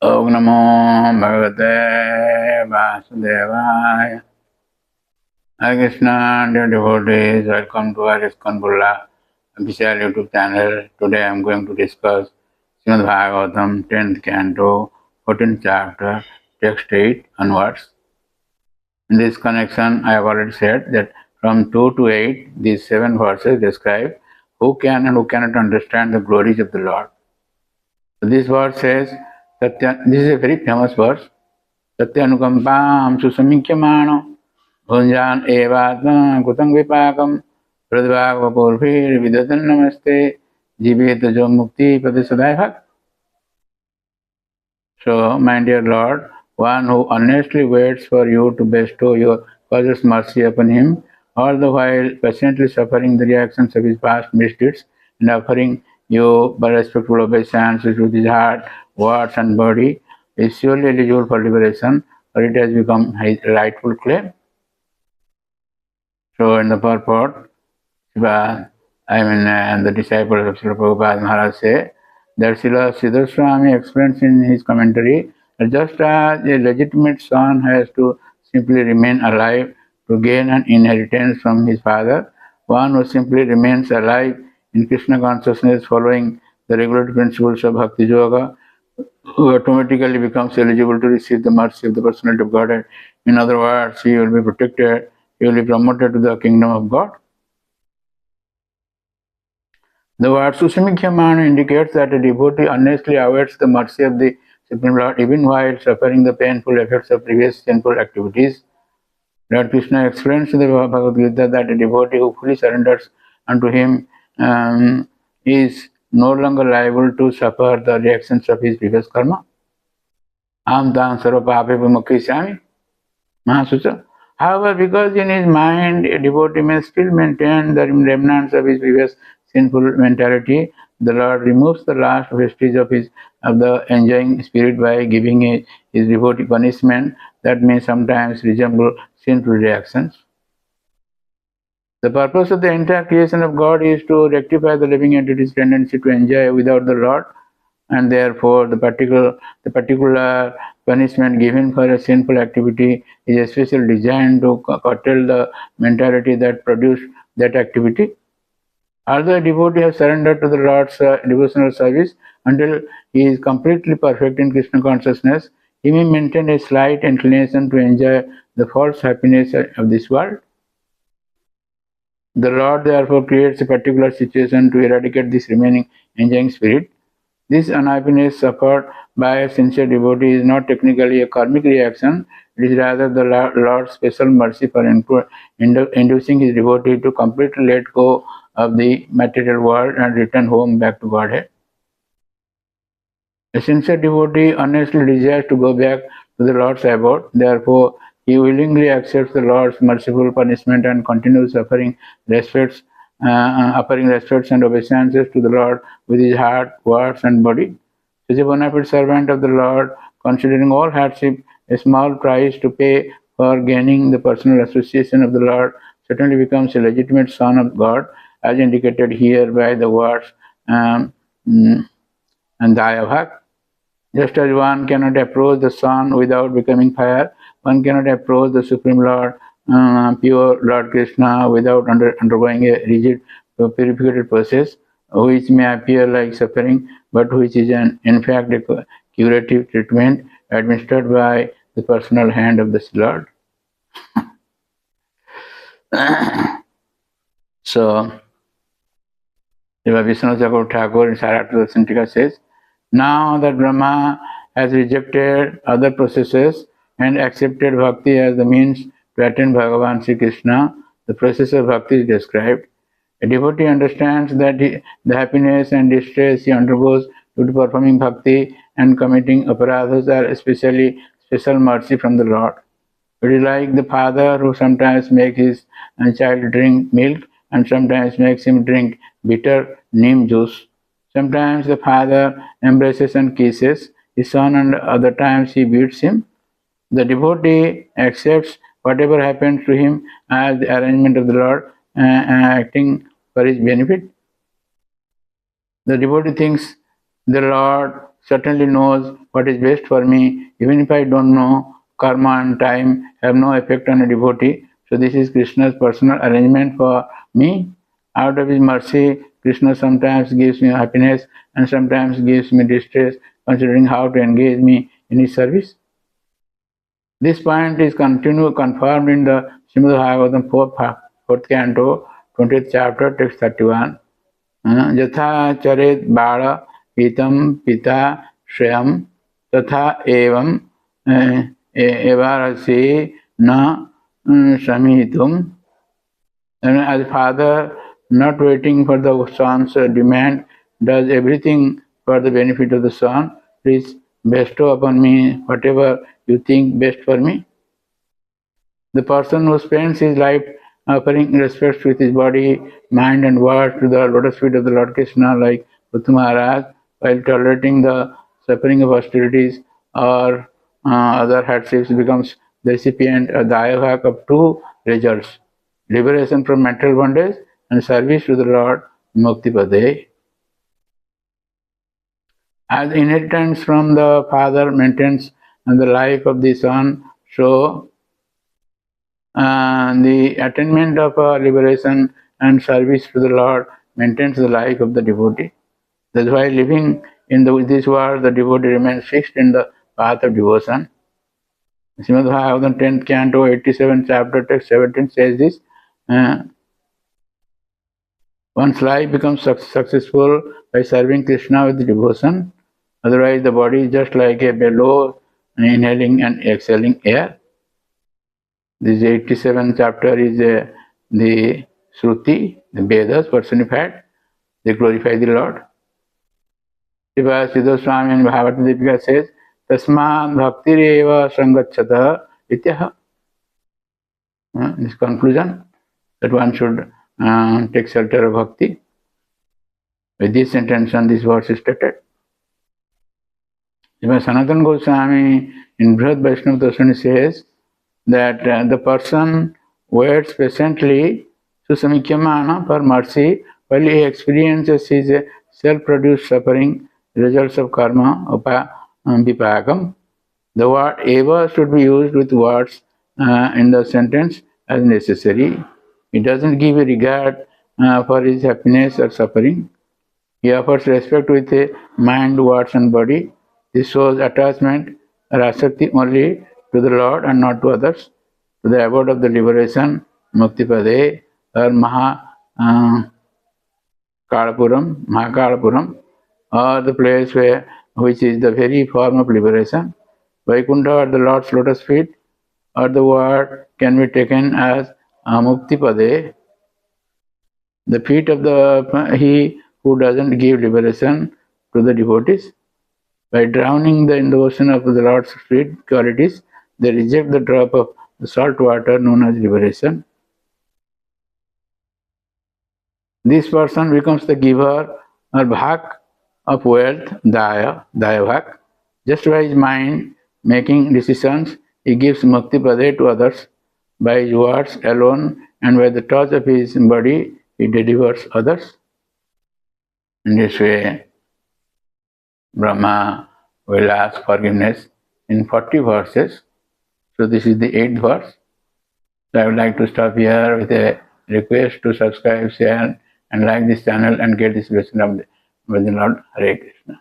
Om Namo Bhagavate Vasudevaya. Hare Krishna, dear devotees, welcome to our ISKCON Bulla official YouTube channel. Today I am going to discuss Srimad Bhagavatam 10th Canto, 14th chapter, text 8 onwards. In this connection, I have already said that from 2 to 8, these 7 verses describe who can and who cannot understand the glories of the Lord. So this verse says, Satya, this is a very famous verse, Satyanukampam susamikhyamano Bhunjan evatma kutang vipakam pradvagvapurvir vidatan namaste jiveta jo mukti padasadaya. So, my dear Lord, one who honestly waits for you to bestow your causeless mercy upon him, all the while patiently suffering the reactions of his past misdeeds and offering you by respectful obeisances with his heart, words, and body, is surely eligible for liberation, or it has become his rightful claim. So, in the purport, the disciples of Srila Prabhupada Maharaj say that Srila Siddhar Swami explains in his commentary that just as a legitimate son has to simply remain alive to gain an inheritance from his father, one who simply remains alive in Krishna consciousness following the regulatory principles of Bhakti Yoga, who automatically becomes eligible to receive the mercy of the personality of Godhead. In other words, he will be protected, he will be promoted to the kingdom of God. The word Susamikhyamana indicates that a devotee honestly awaits the mercy of the Supreme Lord even while suffering the painful effects of previous sinful activities. Lord Krishna explains in the Bhagavad Gita that a devotee who fully surrenders unto him is no longer liable to suffer the reactions of his previous karma. Am tam sarva pape vimukhishyami mahasucha. However, because in his mind a devotee may still maintain the remnants of his previous sinful mentality, the Lord removes the last vestige of the enjoying spirit by giving his devotee punishment that may sometimes resemble sinful reactions. The purpose of the entire creation of God is to rectify the living entity's tendency to enjoy without the Lord, and therefore the particular punishment given for a sinful activity is especially designed to curtail the mentality that produced that activity. Although a devotee has surrendered to the Lord's devotional service until he is completely perfect in Krishna consciousness, he may maintain a slight inclination to enjoy the false happiness of this world. The Lord therefore creates a particular situation to eradicate this remaining enjoying spirit. This unhappiness suffered by a sincere devotee is not technically a karmic reaction, it is rather the Lord's special mercy for inducing his devotee to completely let go of the material world and return home back to Godhead. A sincere devotee honestly desires to go back to the Lord's abode, therefore he willingly accepts the Lord's merciful punishment and continues offering respects and obeisances to the Lord with his heart, words, and body. Such a bona fide servant of the Lord, considering all hardship a small price to pay for gaining the personal association of the Lord, certainly becomes a legitimate son of God, as indicated here by the words and Dayabhak. Just as one cannot approach the sun without becoming fire, one cannot approach the Supreme Lord, pure Lord Krishna, without undergoing a rigid purificated process, which may appear like suffering, but which is in fact a curative treatment administered by the personal hand of the Lord. So, Vishnu Thakur in Sarata Santika says, now that Brahma has rejected other processes and accepted bhakti as the means to attain Bhagavan Sri Krishna, the process of bhakti is described. A devotee understands that the happiness and distress he undergoes due to performing bhakti and committing aparadhas are especially special mercy from the Lord. It is like the father who sometimes makes his child drink milk and sometimes makes him drink bitter neem juice. Sometimes the father embraces and kisses his son, and other times he beats him. The devotee accepts whatever happens to him as the arrangement of the Lord, acting for his benefit. The devotee thinks the Lord certainly knows what is best for me, even if I don't know. Karma and time have no effect on a devotee. So this is Krishna's personal arrangement for me. Out of his mercy, Krishna sometimes gives me happiness and sometimes gives me distress, considering how to engage me in his service. This point is confirmed in the Srimad Bhagavatam 4th canto, 20th chapter, text 31. यथा चरेत बाण हितं पिता श्रेयं तथा एवं एवारसि न समिहितुम्. As father, not waiting for the son's demand, does everything for the benefit of the son. Please bestow upon me whatever you think best for me. The person who spends his life offering respects with his body, mind and words to the lotus feet of the Lord Krishna like Prithu Maharaj, while tolerating the suffering of austerities or other hardships, becomes the recipient or the ayavak of two results: liberation from mental bondage and service to the Lord Muktipade. As inheritance from the father maintains the life of the son, so the attainment of liberation and service to the Lord maintains the life of the devotee. That's why living in this world, the devotee remains fixed in the path of devotion. Srimad Bhagavatam 10th canto, 87th chapter, text 17 says this. One's life becomes successful by serving Krishna with devotion. Otherwise, the body is just like a bellows inhaling and exhaling air. This 87th chapter is the Shruti, the Vedas personified. They glorify the Lord. Siddha Swami and Bhagavata Deepika says, Tasmad bhaktireva sangachata ityaha. This conclusion, that one should take shelter of bhakti. With this intention, this verse is stated. Sanatana Goswami in Brihad Vaishnava Darshan says that the person waits patiently susamikhyamana for mercy while he experiences his self-produced suffering, results of karma, vipakam. The word eva should be used with words in the sentence as necessary. He doesn't give a regard for his happiness or suffering. He offers respect with a mind, words and body. This shows attachment or asakti only to the Lord and not to others, to the abode of the liberation, Muktipade or Mahakalapuram, or the place which is the very form of liberation. Vaikuntha or the Lord's lotus feet, or the word can be taken as Muktipade, the feet of he who doesn't give liberation to the devotees. By drowning in the ocean of the Lord's feet qualities, they reject the drop of the salt water known as liberation. This person becomes the giver or bhak of wealth, daya bhak. Just by his mind making decisions, he gives mukti pade to others. By his words alone and by the touch of his body, he delivers others. In this way, Brahma will ask forgiveness in 40 verses. So this is the 8th verse. So I would like to stop here with a request to subscribe, share and like this channel and get this blessing of the Lord. Hare Krishna.